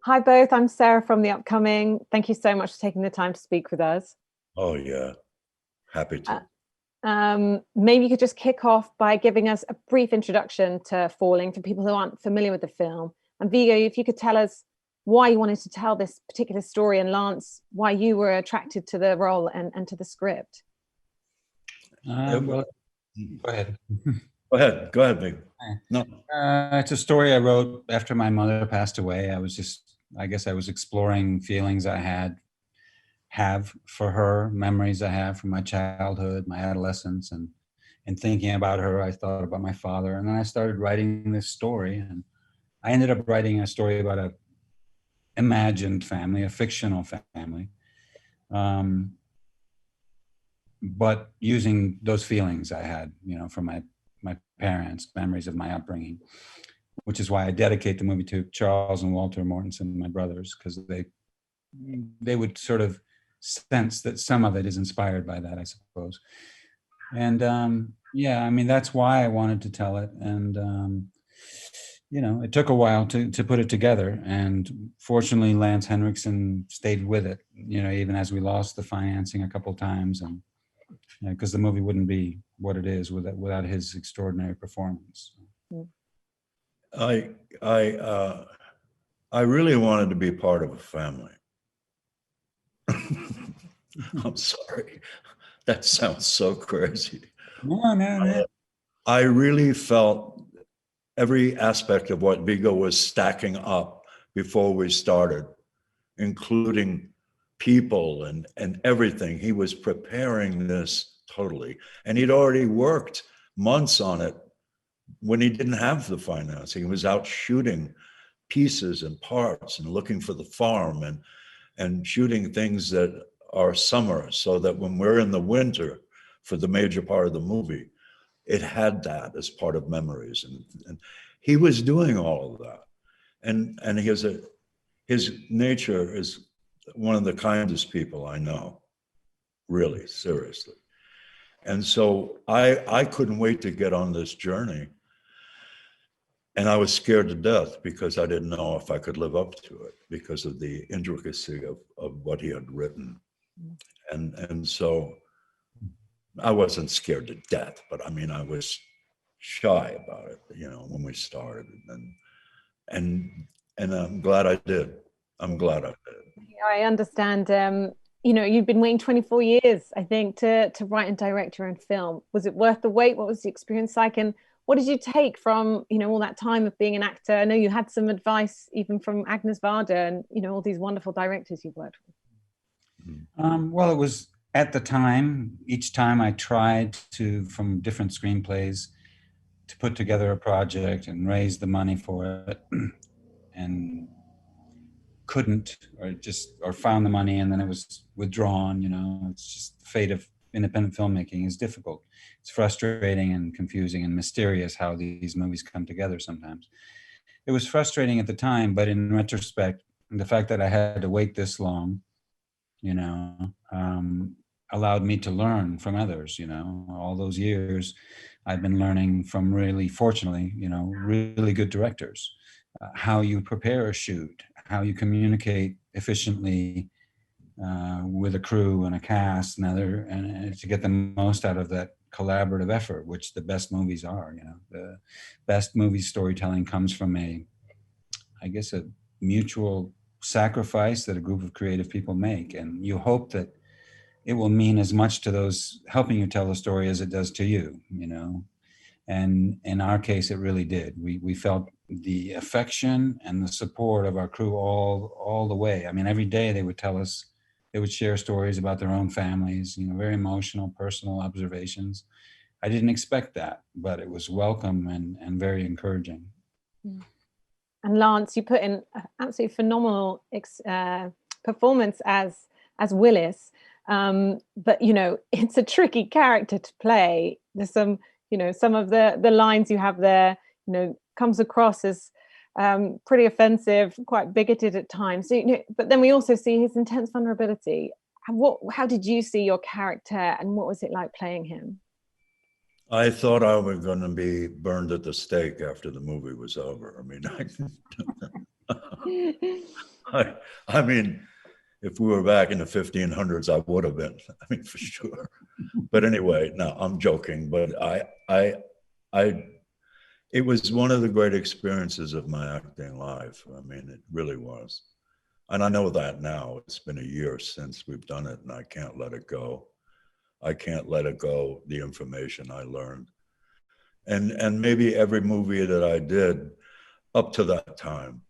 Hi both, I'm Sarah from The Upcoming. Thank you so much for taking the time to speak with us. Oh yeah, happy to. Maybe you could just kick off by giving us a brief introduction to Falling for people who aren't familiar with the film. And Viggo, if you could tell us why you wanted to tell this particular story, and Lance, why you were attracted to the role and to the script. Well, go ahead. Go ahead, Viggo. No. It's a story I wrote after my mother passed away. I guess I was exploring feelings I have for her, memories I have from my childhood, my adolescence, and thinking about her, I thought about my father, and then I started writing this story, and I ended up writing a story about a imagined family, a fictional family, but using those feelings I had, from my parents, memories of my upbringing, which is why I dedicate the movie to Charles and Walter Mortensen, my brothers, because they would sort of sense that some of it is inspired by that, I suppose. And yeah, I mean, that's why I wanted to tell it. And it took a while to put it together. And fortunately, Lance Henriksen stayed with it, even as we lost the financing a couple times, and because the movie wouldn't be what it is without his extraordinary performance. I really wanted to be part of a family. I'm sorry, that sounds so crazy. No. I really felt every aspect of what Viggo was stacking up before we started, including people and everything. He was preparing this totally. And he'd already worked months on it when he didn't have the financing. He was out shooting pieces and parts and looking for the farm and shooting things that are summer, so that when we're in the winter for the major part of the movie, it had that as part of memories. And he was doing all of that. And his nature is one of the kindest people I know, really, seriously. And so I couldn't wait to get on this journey. And I was scared to death because I didn't know if I could live up to it because of the intricacy of what he had written. And so I wasn't scared to death, but I mean, I was shy about it, when we started. And I'm glad I did. I'm glad I did. I understand. You've been waiting 24 years, I think, to write and direct your own film. Was it worth the wait? What was the experience like? And what did you take from, all that time of being an actor? I know you had some advice even from Agnes Varda and, all these wonderful directors you've worked with. Well, it was at the time, each time I tried to, from different screenplays, to put together a project and raise the money for it, and couldn't, or found the money and then it was withdrawn. It's just the fate of independent filmmaking is difficult. It's frustrating and confusing and mysterious how these movies come together sometimes. It was frustrating at the time, but in retrospect, the fact that I had to wait this long, allowed me to learn from others. All those years I've been learning from, really, fortunately, really good directors, how you prepare a shoot, how you communicate efficiently with a crew and a cast and to get the most out of that collaborative effort, which the best movies are. The best movie storytelling comes from a mutual sacrifice that a group of creative people make, and you hope that it will mean as much to those helping you tell the story as it does to you. And in our case, it really did. We felt the affection and the support of our crew all the way. I mean, every day they would tell us, they would share stories about their own families, very emotional, personal observations. I didn't expect that, but it was welcome and very encouraging. And Lance, you put in an absolutely phenomenal performance as Willis. But, it's a tricky character to play. There's some of the lines you have there, comes across as pretty offensive, quite bigoted at times. So, but then we also see his intense vulnerability. How did you see your character, and what was it like playing him? I thought I was going to be burned at the stake after the movie was over. I mean, I mean, if we were back in the 1500s, I would have been. I mean, for sure. But anyway, no, I'm joking. But it was one of the great experiences of my acting life. I mean, it really was. And I know that now. It's been a year since we've done it, and I can't let it go. I can't let it go, the information I learned. And maybe every movie that I did up to that time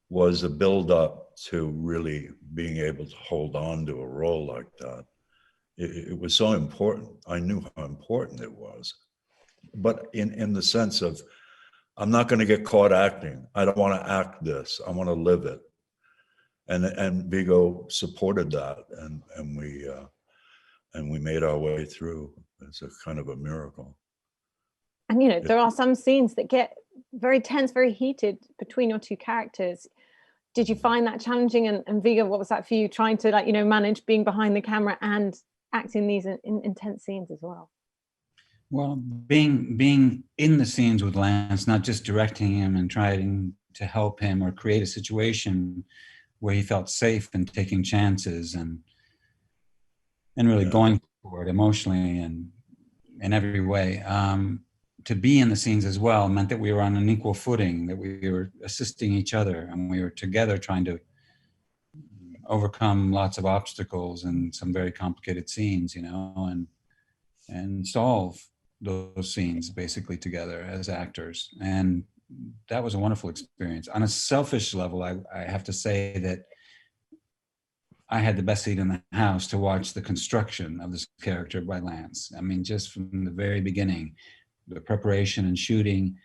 was a build up to really being able to hold on to a role like that. It was so important. I knew how important it was. But in the sense of, I'm not going to get caught acting. I don't want to act this. I want to live it. And Viggo supported that, and we made our way through. It's a kind of a miracle. And, you know, there are some scenes that get very tense, very heated between your two characters. Did you find that challenging? And Viggo, what was that for you, trying to, like, you know, manage being behind the camera and acting these intense scenes as well? Well, being in the scenes with Lance, not just directing him and trying to help him or create a situation where he felt safe and taking chances and really going for it emotionally and in every way. To be in the scenes as well meant that we were on an equal footing, that we were assisting each other, and we were together trying to overcome lots of obstacles and some very complicated scenes, you know, and solve those scenes basically together as actors. And that was a wonderful experience. On a selfish level, I have to say that I had the best seat in the house to watch the construction of this character by Lance. I mean, just from the very beginning, the preparation and shooting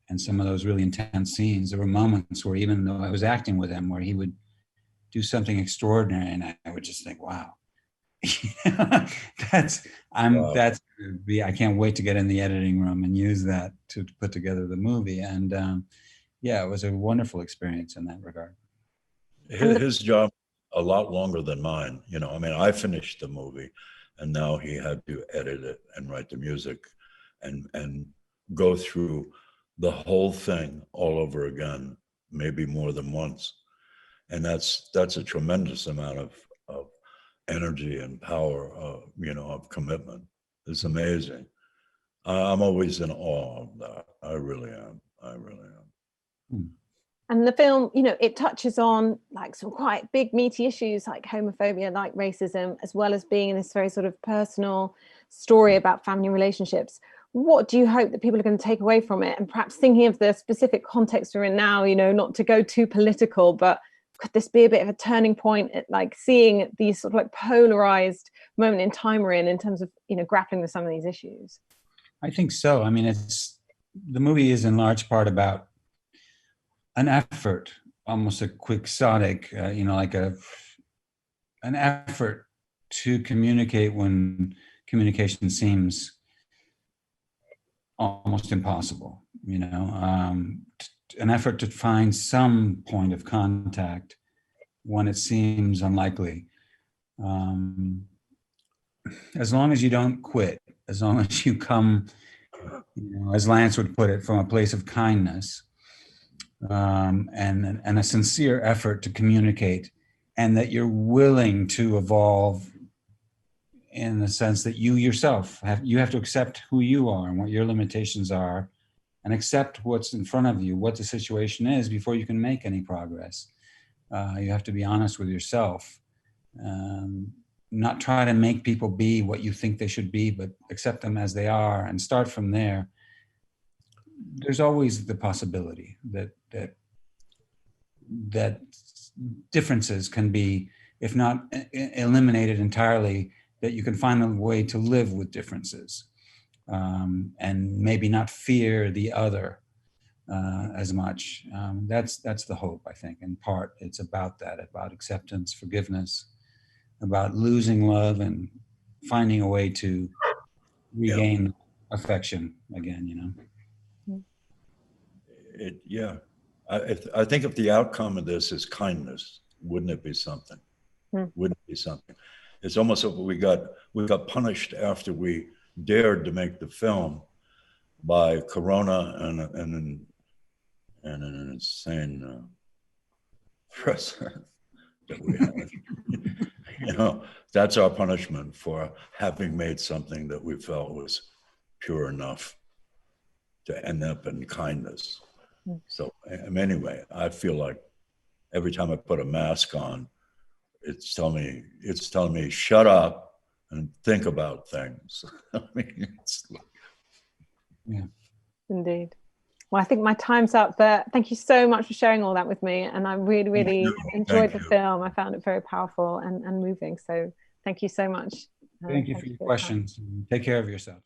and some of those really intense scenes, there were moments where, even though I was acting with him, where he would do something extraordinary and I would just think, wow. I can't wait to get in the editing room and use that to put together the movie. And yeah, it was a wonderful experience in that regard. His job a lot longer than mine. You know, I mean, I finished the movie, and now he had to edit it and write the music and go through the whole thing all over again, maybe more than once. And that's a tremendous amount of energy and power, you know, of commitment. It's amazing. I'm always in awe of that. I really am. And the film, you know, it touches on like some quite big meaty issues like homophobia, like racism, as well as being in this very sort of personal story about family relationships. What do you hope that people are going to take away from it? And perhaps thinking of the specific context we're in now, you know, not to go too political, but could this be a bit of a turning point at like seeing these sort of like polarized moment in time we're in terms of, you know, grappling with some of these issues? I think so. I mean, the movie is in large part about an effort, almost a quixotic, you know, like an effort to communicate when communication seems almost impossible, you know, an effort to find some point of contact when it seems unlikely. As long as you don't quit, as long as you come, you know, as Lance would put it, from a place of kindness, and a sincere effort to communicate, and that you're willing to evolve in the sense that you yourself have to accept who you are and what your limitations are, and accept what's in front of you, what the situation is, before you can make any progress. You have to be honest with yourself, not try to make people be what you think they should be, but accept them as they are and start from there. There's always the possibility that differences can be, if not eliminated entirely, that you can find a way to live with differences, and maybe not fear the other as much. That's the hope, I think. In part, it's about that, about acceptance, forgiveness, about losing love and finding a way to regain affection again, you know. I think if the outcome of this is kindness, wouldn't it be something? Wouldn't it be something? It's almost like we got punished after we dared to make the film by Corona and an insane person that we had. You know, that's our punishment for having made something that we felt was pure enough to end up in kindness. So anyway, I feel like every time I put a mask on, it's telling me, shut up and think about things. I mean, it's like, Yeah. Indeed. Well, I think my time's up, but thank you so much for sharing all that with me. And I really, really enjoyed the film. I found it very powerful and moving. So thank you so much. Thank you for your questions. Take care of yourself.